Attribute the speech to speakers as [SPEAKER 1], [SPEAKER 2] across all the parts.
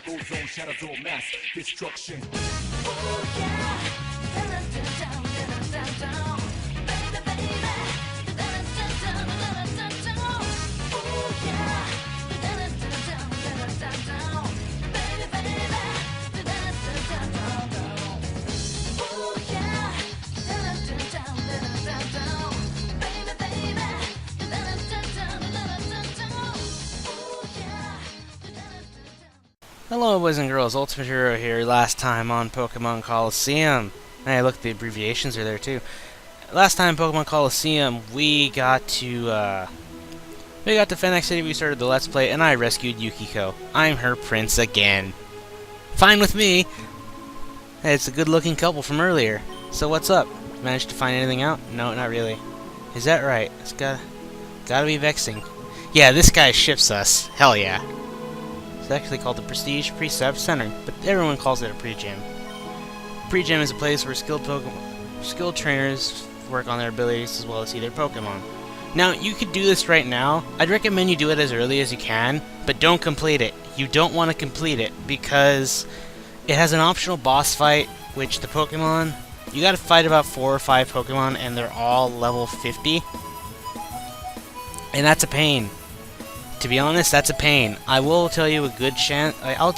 [SPEAKER 1] Cycle zone, shadows all mass destruction.
[SPEAKER 2] Hello boys and girls, Ultimate Hero here, last time on Pokemon Colosseum. Hey, look, the abbreviations are there too. Last time in Pokemon Colosseum, we got to Fennec City, we started the Let's Play, and I rescued Yukiko. I'm her prince again. Fine with me! Hey, it's a good looking couple from earlier. So what's up? Managed to find anything out? No, not really. Is that right? It's gotta be vexing. Yeah, this guy ships us. Hell yeah. It's actually called the Prestige Precept Center, but everyone calls it a pre-gym. Pre-gym is a place where skilled trainers work on their abilities as well as see their Pokemon. Now, you could do this right now. I'd recommend you do it as early as you can, but don't complete it. You don't want to complete it because it has an optional boss fight, which the Pokemon, you gotta fight about 4 or 5 Pokemon and they're all level 50. And that's a pain. To be honest, that's a pain. I will tell you a good chance. I'll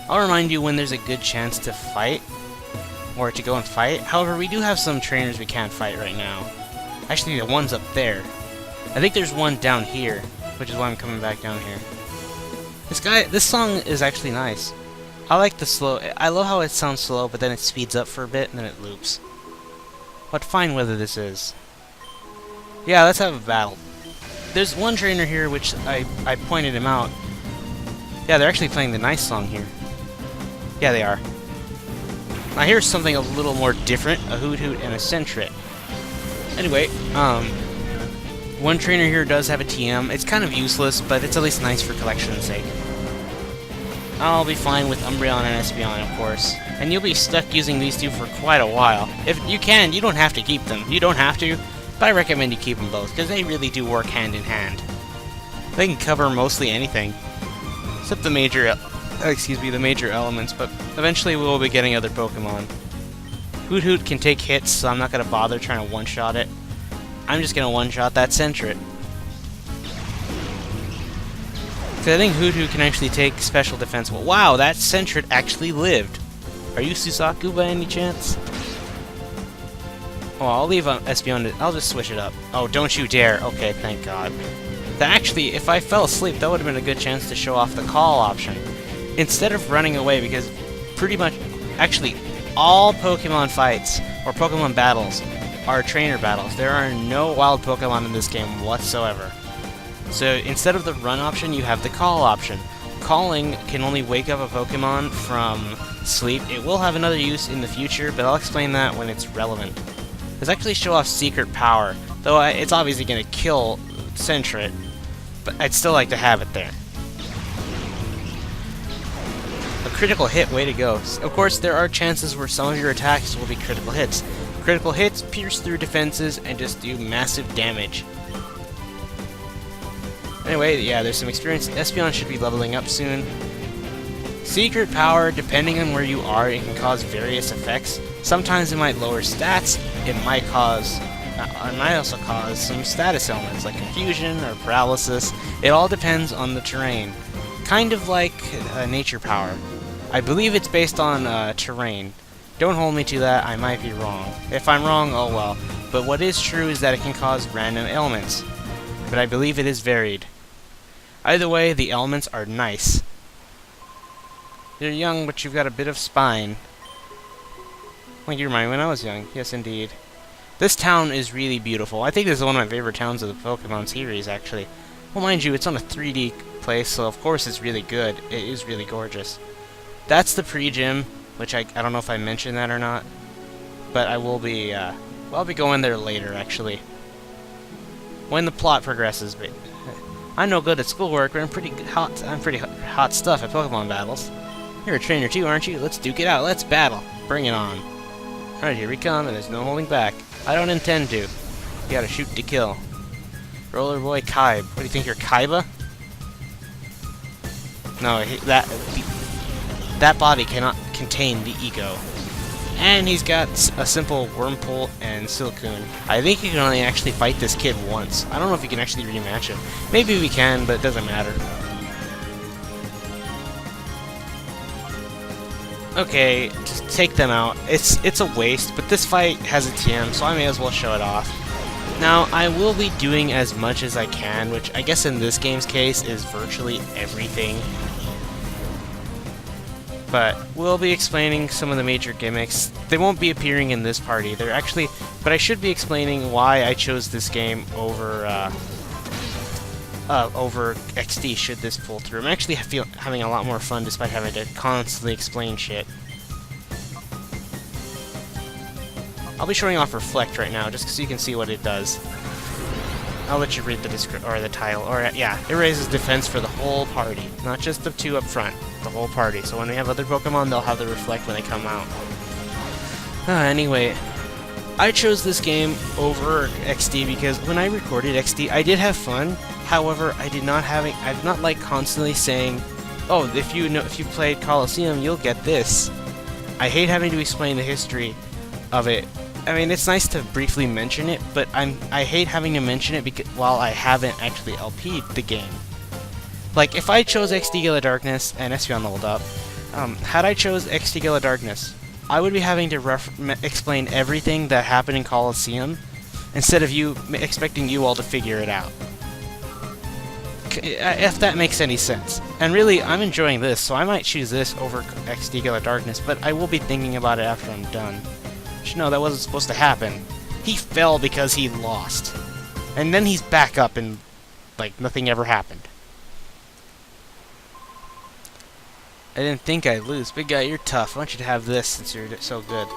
[SPEAKER 2] remind you when there's a good chance to fight, or to go and fight. However, we do have some trainers we can't fight right now. Actually, the one's up there. I think there's one down here, which is why I'm coming back down here. This song is actually nice. I like the slow. I love how it sounds slow, but then it speeds up for a bit and then it loops. What fine weather this is. Yeah, let's have a battle. There's one trainer here which I pointed him out. Yeah, they're actually playing the nice song here. Yeah, they are. Now here's something a little more different, a Hoot Hoot and a Sentret. Anyway, one trainer here does have a TM. It's kind of useless, but it's at least nice for collection's sake. I'll be fine with Umbreon and Espeon, of course. And you'll be stuck using these two for quite a while. If you can, you don't have to keep them. You don't have to. But I recommend you keep them both, because they really do work hand in hand. They can cover mostly anything, except the major elements, but eventually we'll be getting other Pokemon. Hoot Hoot can take hits, so I'm not going to bother trying to one-shot it. I'm just going to one-shot that Sentret. Because I think Hoot Hoot can actually take special defense. Well, wow, that Sentret actually lived. Are you Susaku by any chance? Oh, I'll leave Espeon. I'll just switch it up. Oh, don't you dare. Okay, thank God. Actually, if I fell asleep, that would have been a good chance to show off the call option. Instead of running away, because pretty much, actually, all Pokemon fights, or Pokemon battles, are trainer battles. There are no wild Pokemon in this game whatsoever. So instead of the run option, you have the call option. Calling can only wake up a Pokemon from sleep. It will have another use in the future, but I'll explain that when it's relevant. Let's actually show off Secret Power, though it's obviously going to kill Sentret, but I'd still like to have it there. A critical hit, way to go. Of course, there are chances where some of your attacks will be critical hits. Critical hits pierce through defenses and just do massive damage. Anyway, yeah, there's some experience. Espeon should be leveling up soon. Secret Power, depending on where you are, it can cause various effects. Sometimes it might lower stats, it might also cause some status ailments like confusion or paralysis. It all depends on the terrain. Kind of like Nature Power. I believe it's based on terrain. Don't hold me to that, I might be wrong. If I'm wrong, oh well. But what is true is that it can cause random ailments. But I believe it is varied. Either way, the elements are nice. You're young, but you've got a bit of spine. Well, you remind me when I was young. Yes, indeed. This town is really beautiful. I think this is one of my favorite towns of the Pokemon series, actually. Well, mind you, it's on a 3D place, so of course it's really good. It is really gorgeous. That's the pre-gym, which I don't know if I mentioned that or not. But I will be, I'll be going there later, actually. When the plot progresses, but I'm no good at schoolwork, but I'm pretty hot stuff at Pokemon battles. You're a trainer too, aren't you? Let's duke it out. Let's battle. Bring it on. Alright, here we come, and there's no holding back. I don't intend to. You gotta shoot to kill. Roller Boy Kaib. What do you think, you're Kaiba? No, that body cannot contain the ego. And he's got a simple Wormhole and Silcoon. I think you can only actually fight this kid once. I don't know if you can actually rematch him. Maybe we can, but it doesn't matter. Okay, just take them out. It's a waste, but this fight has a TM, so I may as well show it off. Now, I will be doing as much as I can, which I guess in this game's case is virtually everything. But we'll be explaining some of the major gimmicks. They won't be appearing in this party. They're actually, but I should be explaining why I chose this game over XD should this pull through. I'm actually having a lot more fun despite having to constantly explain shit. I'll be showing off Reflect right now, just so you can see what it does. I'll let you read the the title. Or yeah, it raises defense for the whole party, not just the two up front, the whole party. So when we have other Pokemon, they'll have the Reflect when they come out. Anyway, I chose this game over XD because when I recorded XD, I did have fun. However, I'm not like constantly saying, "Oh, if you played Colosseum, you'll get this." I hate having to explain the history of it. I mean, it's nice to briefly mention it, but I hate having to mention it while I haven't actually LP'd the game. Like, if I chose XD Gala Darkness and Espeon leveled up, had I chose XD Gala Darkness, I would be having to explain everything that happened in Colosseum instead of expecting you all to figure it out. If that makes any sense. And really, I'm enjoying this, so I might choose this over XD Gala Darkness, but I will be thinking about it after I'm done. No, that wasn't supposed to happen. He fell because he lost. And then he's back up and, like, nothing ever happened. I didn't think I'd lose. Big guy, you're tough. I want you to have this since you're so good.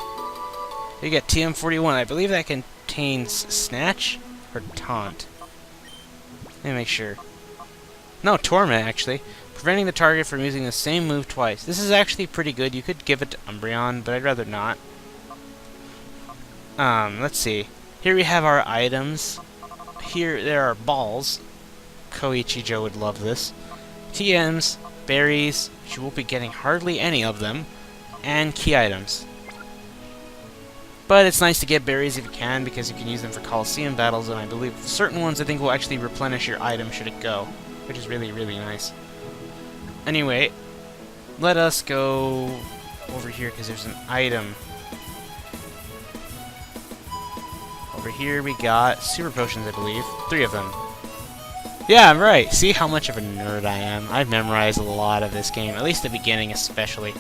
[SPEAKER 2] You get TM41. I believe that contains Snatch or Taunt. Let me make sure. No, Torment, actually. Preventing the target from using the same move twice. This is actually pretty good. You could give it to Umbreon, but I'd rather not. Let's see. Here we have our items. Here there are balls. Koichi Joe would love this. TMs, berries, you won't be getting hardly any of them, and key items. But it's nice to get berries if you can, because you can use them for Colosseum battles, and I believe certain ones I think will actually replenish your item should it go, which is really, really nice. Anyway, let us go over here, because there's an item. Over here we got super potions, I believe. 3 of them. Yeah, I'm right. See how much of a nerd I am. I've memorized a lot of this game, at least the beginning especially.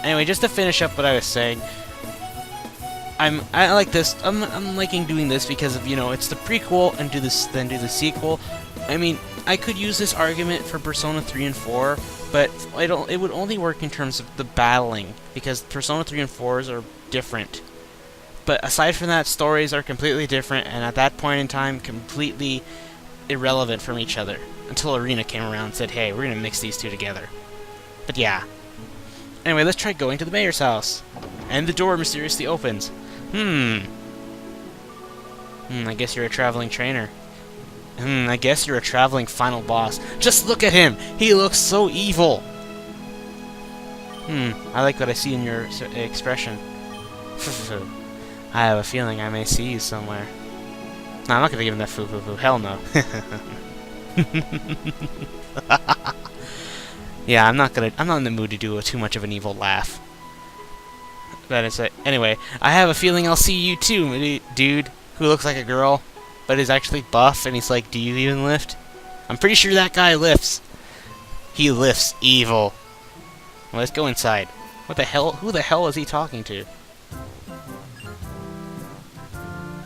[SPEAKER 2] Anyway, just to finish up what I was saying, I like this. I'm liking doing this because of, you know, it's the prequel and then do the sequel. I mean, I could use this argument for Persona 3 and 4, but it would only work in terms of the battling, because Persona 3 and 4s are different. But aside from that, stories are completely different, and at that point in time, completely irrelevant from each other. Until Arena came around and said, hey, we're gonna mix these two together. But yeah. Anyway, let's try going to the mayor's house. And the door mysteriously opens. I guess you're a traveling trainer. I guess you're a traveling final boss. Just look at him! He looks so evil! I like what I see in your expression. I have a feeling I may see you somewhere. No, I'm not gonna give him that foo-foo-foo. Hell no. Yeah, I'm not in the mood to do too much of an evil laugh. That is it. Anyway, I have a feeling I'll see you too, dude, who looks like a girl, but is actually buff, and he's like, do you even lift? I'm pretty sure that guy lifts. He lifts evil. Well, let's go inside. What the hell? Who the hell is he talking to?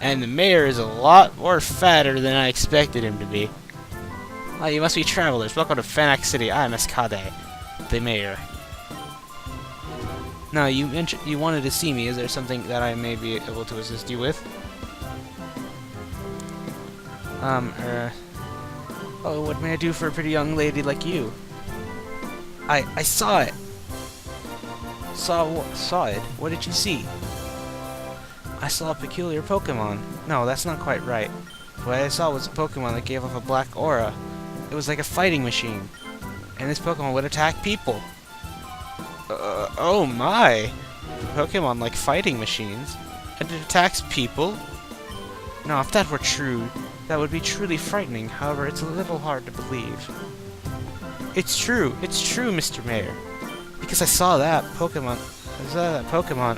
[SPEAKER 2] And the mayor is a lot more fatter than I expected him to be. Oh, you must be travelers. Welcome to Fanac City. I am Escade, the mayor. Now, you mentioned you wanted to see me. Is there something that I may be able to assist you with? Oh, what may I do for a pretty young lady like you? I saw it. Saw it? What did you see? I saw a peculiar Pokemon. No, that's not quite right. What I saw was a Pokemon that gave off a black aura. It was like a fighting machine. and this Pokemon would attack people. Oh my! Pokemon like fighting machines, and it attacks people? No, if that were true, that would be truly frightening. However, it's a little hard to believe. It's true, Mr. Mayor. Because I saw that Pokemon.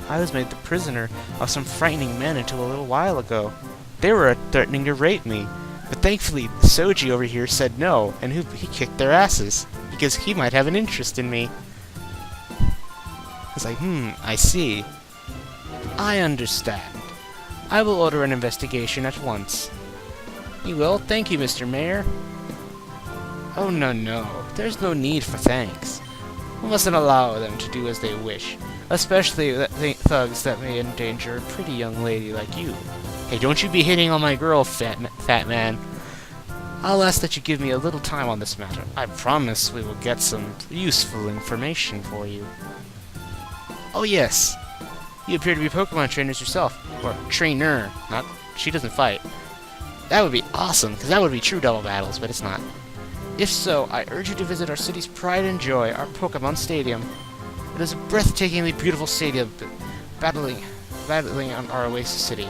[SPEAKER 2] I was made the prisoner of some frightening men until a little while ago. They were threatening to rape me, but thankfully Souji over here said no, and he kicked their asses because he might have an interest in me. I was like, I see. I understand. I will order an investigation at once. You will? Thank you, Mr. Mayor. Oh, no. There's no need for thanks. We mustn't allow them to do as they wish, especially thugs that may endanger a pretty young lady like you. Hey, don't you be hitting on my girl, fat man. I'll ask that you give me a little time on this matter. I promise we will get some useful information for you. Oh, yes. You appear to be Pokemon trainers yourself. Or trainer. She doesn't fight. That would be awesome, because that would be true double battles, but it's not. If so, I urge you to visit our city's pride and joy, our Pokemon Stadium. It is a breathtakingly beautiful stadium, battling on our Oasis City.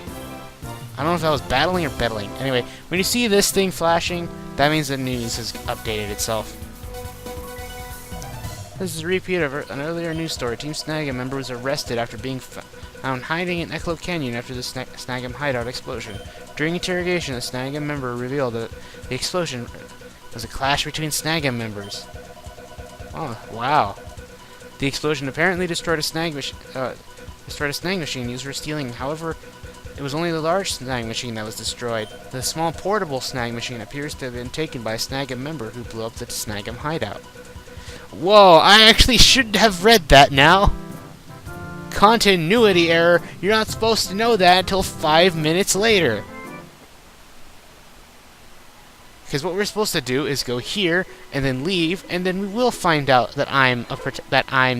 [SPEAKER 2] I don't know if that was battling or battling. Anyway, when you see this thing flashing, that means the news has updated itself. This is a repeat of an earlier news story. Team Snag'em member was arrested after being found hiding in Echo Canyon after the Snag'em hideout explosion. During interrogation, the Snag'em member revealed that the explosion was a clash between Snag'em members. Oh, wow. The explosion apparently destroyed a snag machine used for stealing. However, it was only the large snag machine that was destroyed. The small portable snag machine appears to have been taken by a Snag'em member who blew up the Snag'em hideout. Whoa, I actually should have read that now. Continuity error. You're not supposed to know that until 5 minutes later. Because what we're supposed to do is go here and then leave, and then we will find out that I'm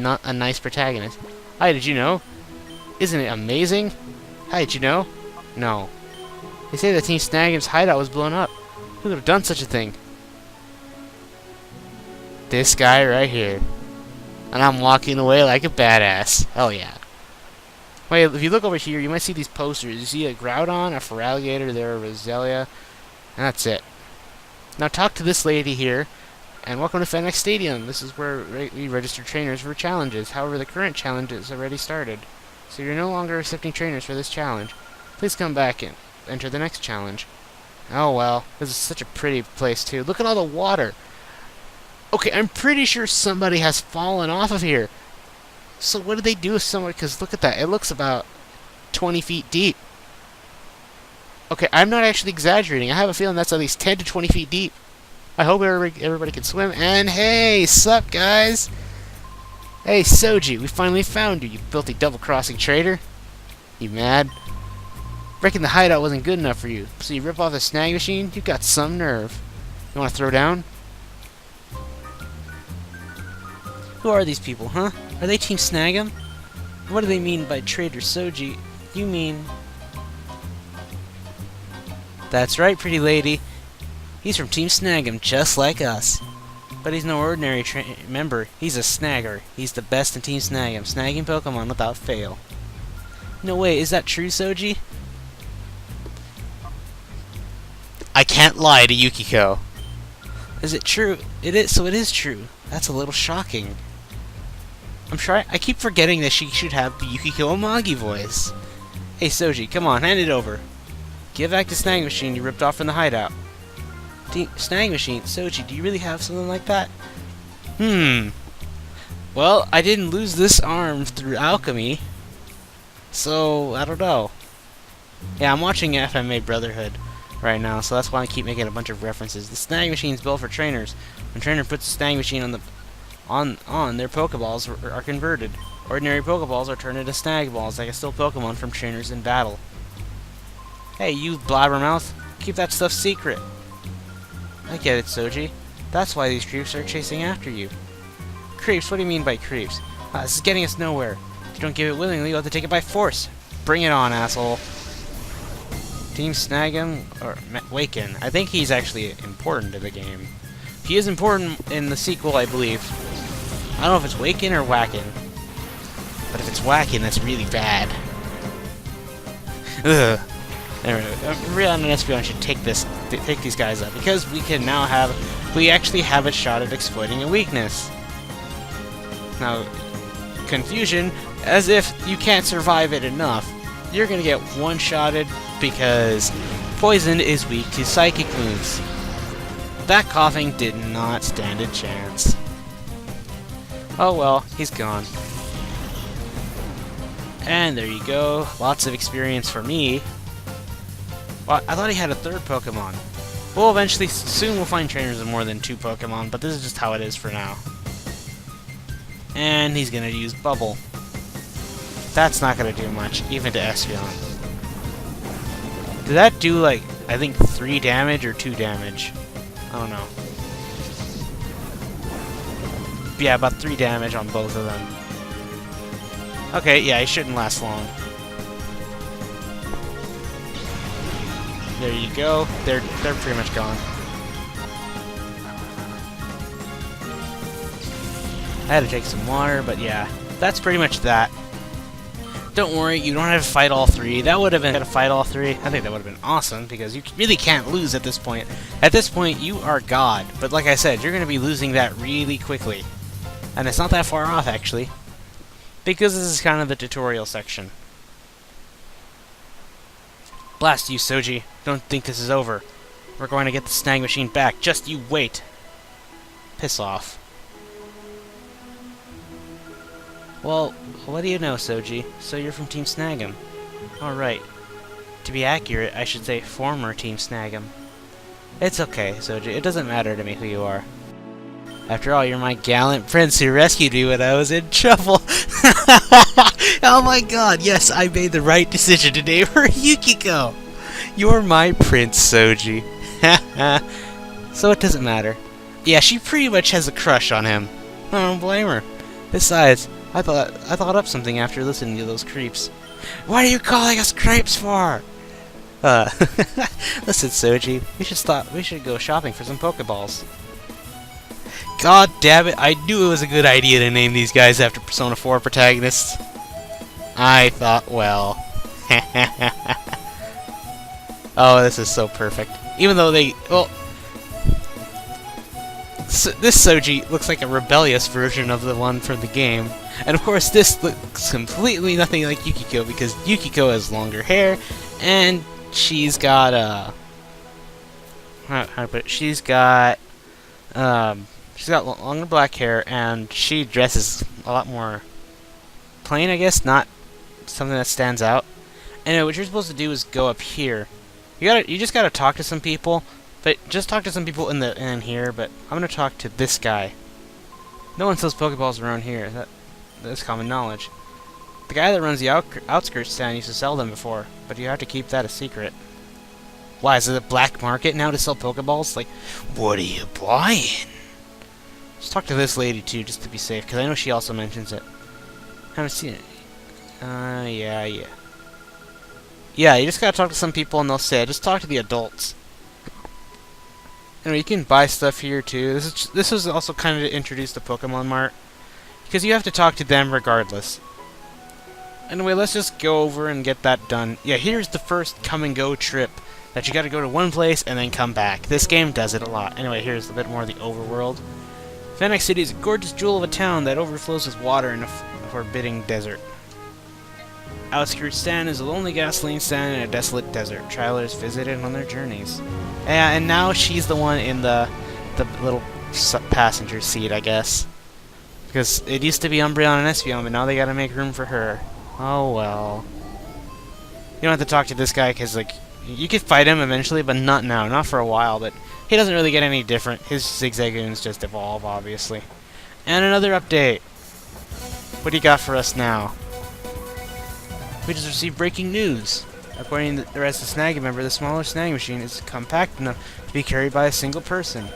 [SPEAKER 2] not a nice protagonist. Hi, did you know? Isn't it amazing? Hi, did you know? No. They say that Team Snag'em's hideout was blown up. Who would have done such a thing? This guy right here. And I'm walking away like a badass. Hell yeah. Wait, if you look over here, you might see these posters. You see a Groudon, a Feraligatr, there, a Roselia, and that's it. Now talk to this lady here, and welcome to Fenix Stadium. This is where we register trainers for challenges. However, the current challenge is already started, so you're no longer accepting trainers for this challenge. Please come back and enter the next challenge. Oh well, this is such a pretty place too. Look at all the water. Okay, I'm pretty sure somebody has fallen off of here. So what did they do with someone? Because look at that. It looks about 20 feet deep. Okay, I'm not actually exaggerating. I have a feeling that's at least 10 to 20 feet deep. I hope everybody can swim. And hey, sup guys? Hey Souji, we finally found you, you filthy double-crossing traitor. You mad? Reckon the hideout wasn't good enough for you, so you rip off the snag machine? You got some nerve. You want to throw down? Who are these people, huh? Are they Team Snag'em? What do they mean by traitor Souji? You mean... That's right, pretty lady. He's from Team Snag'em, just like us. But he's no ordinary member. He's a snagger. He's the best in Team Snag'em, snagging Pokemon without fail. No way, is that true, Souji? I can't lie to Yukiko. Is it true? It is, so it is true. That's a little shocking. I keep forgetting that she should have the Yukiko Amagi voice. Hey Souji, come on, hand it over. Give back the snag machine you ripped off from the hideout. Snag machine? Souji, do you really have something like that? Well, I didn't lose this arm through alchemy. So, I don't know. Yeah, I'm watching FMA Brotherhood right now, so that's why I keep making a bunch of references. The snag machine's built for trainers. When a trainer puts the snag machine on their Pokeballs are converted. Ordinary Pokeballs are turned into snag balls that can steal Pokemon from trainers in battle. Hey, you blabbermouth, keep that stuff secret. I get it, Souji. That's why these creeps are chasing after you. Creeps? What do you mean by creeps? This is getting us nowhere. If you don't give it willingly, you'll have to take it by force. Bring it on, asshole. Team Snag'em, or Waken. I think he's actually important to the game. He is important in the sequel, I believe. I don't know if it's waking or whacking. But if it's whacking, that's really bad. Ugh. Anyway, Umbrion and Espeon should take these guys up, because we actually have a shot at exploiting a weakness. Now, confusion, as if you can't survive it enough, you're gonna get one-shotted because poison is weak to psychic moves. That coughing did not stand a chance. Oh well, he's gone. And there you go, lots of experience for me. Well, I thought he had a third Pokemon. Well, eventually, soon we'll find trainers with more than 2 Pokemon, but this is just how it is for now. And he's gonna use Bubble. That's not gonna do much, even to Espeon. Did that do, like, I think 3 damage or 2 damage? I don't know. Yeah, about 3 damage on both of them. Okay, yeah, he shouldn't last long. There you go. They're pretty much gone. I had to take some water, but yeah, that's pretty much that. Don't worry, you don't have to fight all 3. That would have been to fight all 3. I think that would have been awesome, because you really can't lose at this point. At this point, you are God. But like I said, you're going to be losing that really quickly. And it's not that far off, actually. Because this is kind of the tutorial section. Blast you, Souji. Don't think this is over. We're going to get the snag machine back. Just you wait. Piss off. Well, what do you know, Souji? So you're from Team Snag'em. Alright. To be accurate, I should say former Team Snag'em. It's okay, Souji. It doesn't matter to me who you are. After all, you're my gallant prince who rescued me when I was in trouble. Oh my god, yes, I made the right decision today for Yukiko. You're my prince, Souji. So it doesn't matter. Yeah, she pretty much has a crush on him. I don't blame her. Besides, I thought up something after listening to those creeps. What are you calling us creeps for? Listen, Souji, we should go shopping for some Pokeballs. God damn it, I knew it was a good idea to name these guys after Persona 4 protagonists. I thought, well... Oh, this is so perfect. Even though they... Well... this Souji looks like a rebellious version of the one from the game. And of course, this looks completely nothing like Yukiko, because Yukiko has longer hair, and she's got, how to put it? She's got longer black hair, and she dresses a lot more plain, I guess, not something that stands out. Anyway, what you're supposed to do is go up here. You just gotta talk to some people, but just talk to some people in here. But I'm gonna talk to this guy. No one sells Pokeballs around here. That's common knowledge. The guy that runs the outskirts stand used to sell them before, but you have to keep that a secret. Why, is it a black market now to sell Pokeballs? Like, what are you buying? Just talk to this lady too, just to be safe, because I know she also mentions it. Haven't seen it. Yeah. Yeah, you just gotta talk to some people and they'll say it. Just talk to the adults. Anyway, you can buy stuff here too. This was also kind of to introduce the Pokemon Mart, because you have to talk to them regardless. Anyway, let's just go over and get that done. Yeah, here's the first come and go trip that you gotta go to one place and then come back. This game does it a lot. Anyway, here's a bit more of the overworld. Fennec City is a gorgeous jewel of a town that overflows with water in a forbidding desert. Outskirts Stand is a lonely gasoline stand in a desolate desert. Travelers visit it on their journeys. And now she's the one in the little passenger seat, I guess. Because it used to be Umbreon and Espeon, but now they gotta make room for her. Oh well. You don't have to talk to this guy, because, like, you could fight him eventually, but not now. Not for a while, but he doesn't really get any different. His Zigzagoons just evolve, obviously. And another update. What do you got for us now? We just received breaking news. According to the rest of the Snag'em member, the smaller snag machine is compact enough to be carried by a single person.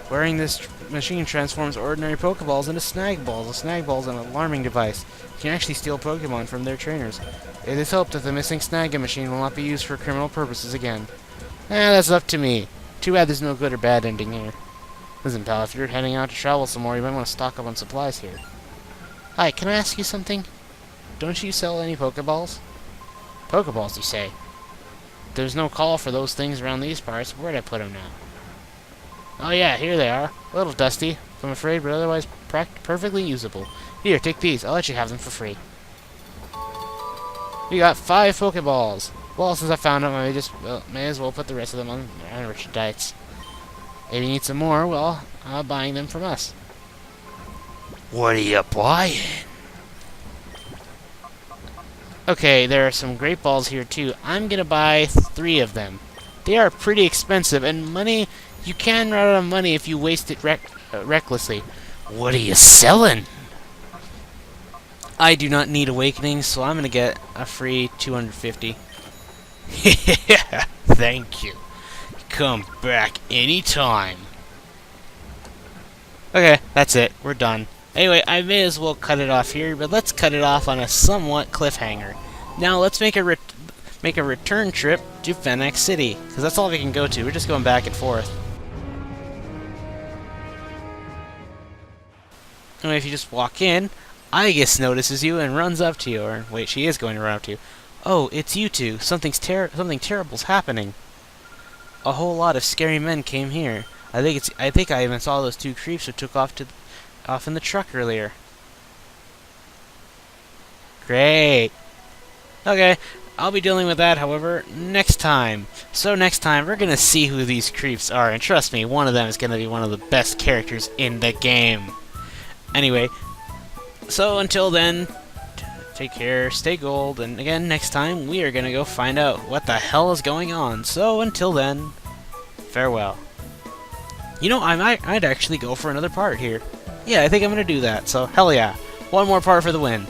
[SPEAKER 2] Wearing this machine transforms ordinary Pokeballs into Snag Balls. A Snag Ball is an alarming device. You can actually steal Pokemon from their trainers. It is hoped that the missing Snag'em machine will not be used for criminal purposes again. That's up to me. Too bad there's no good or bad ending here. Listen, pal, if you're heading out to travel some more, you might want to stock up on supplies here. Hi, can I ask you something? Don't you sell any Pokeballs? Pokeballs, you say? There's no call for those things around these parts. Where'd I put them now? Oh yeah, here they are. A little dusty, I'm afraid, but otherwise perfectly usable. Here, take these. I'll let you have them for free. We got 5 Pokeballs. Well, since I found them, may as well put the rest of them on merchandise. If you need some more, well, buying them from us. What are you buying? Okay, there are some great balls here too. I'm gonna buy 3 of them. They are pretty expensive, and money, you can run out of money if you waste it recklessly. What are you selling? I do not need awakenings, so I'm gonna get a free 250. Thank you. Come back anytime. Okay, that's it. We're done. Anyway, I may as well cut it off here, but let's cut it off on a somewhat cliffhanger. Now let's make a return trip to Fennec City, because that's all we can go to. We're just going back and forth. Anyway, if you just walk in, Aegis notices you and runs up to you. Or wait, she is going to run up to you. Oh, it's you two. Something terrible's happening. A whole lot of scary men came here. I think I even saw those 2 creeps who took off in the truck earlier. Great. Okay, I'll be dealing with that, however, next time. So next time, we're gonna see who these creeps are, and trust me, one of them is gonna be one of the best characters in the game. Anyway, so until then, take care, stay gold, and again, next time, we are gonna go find out what the hell is going on. So until then, farewell. You know, I might actually go for another part here. Yeah, I think I'm gonna do that, so hell yeah. One more part for the win.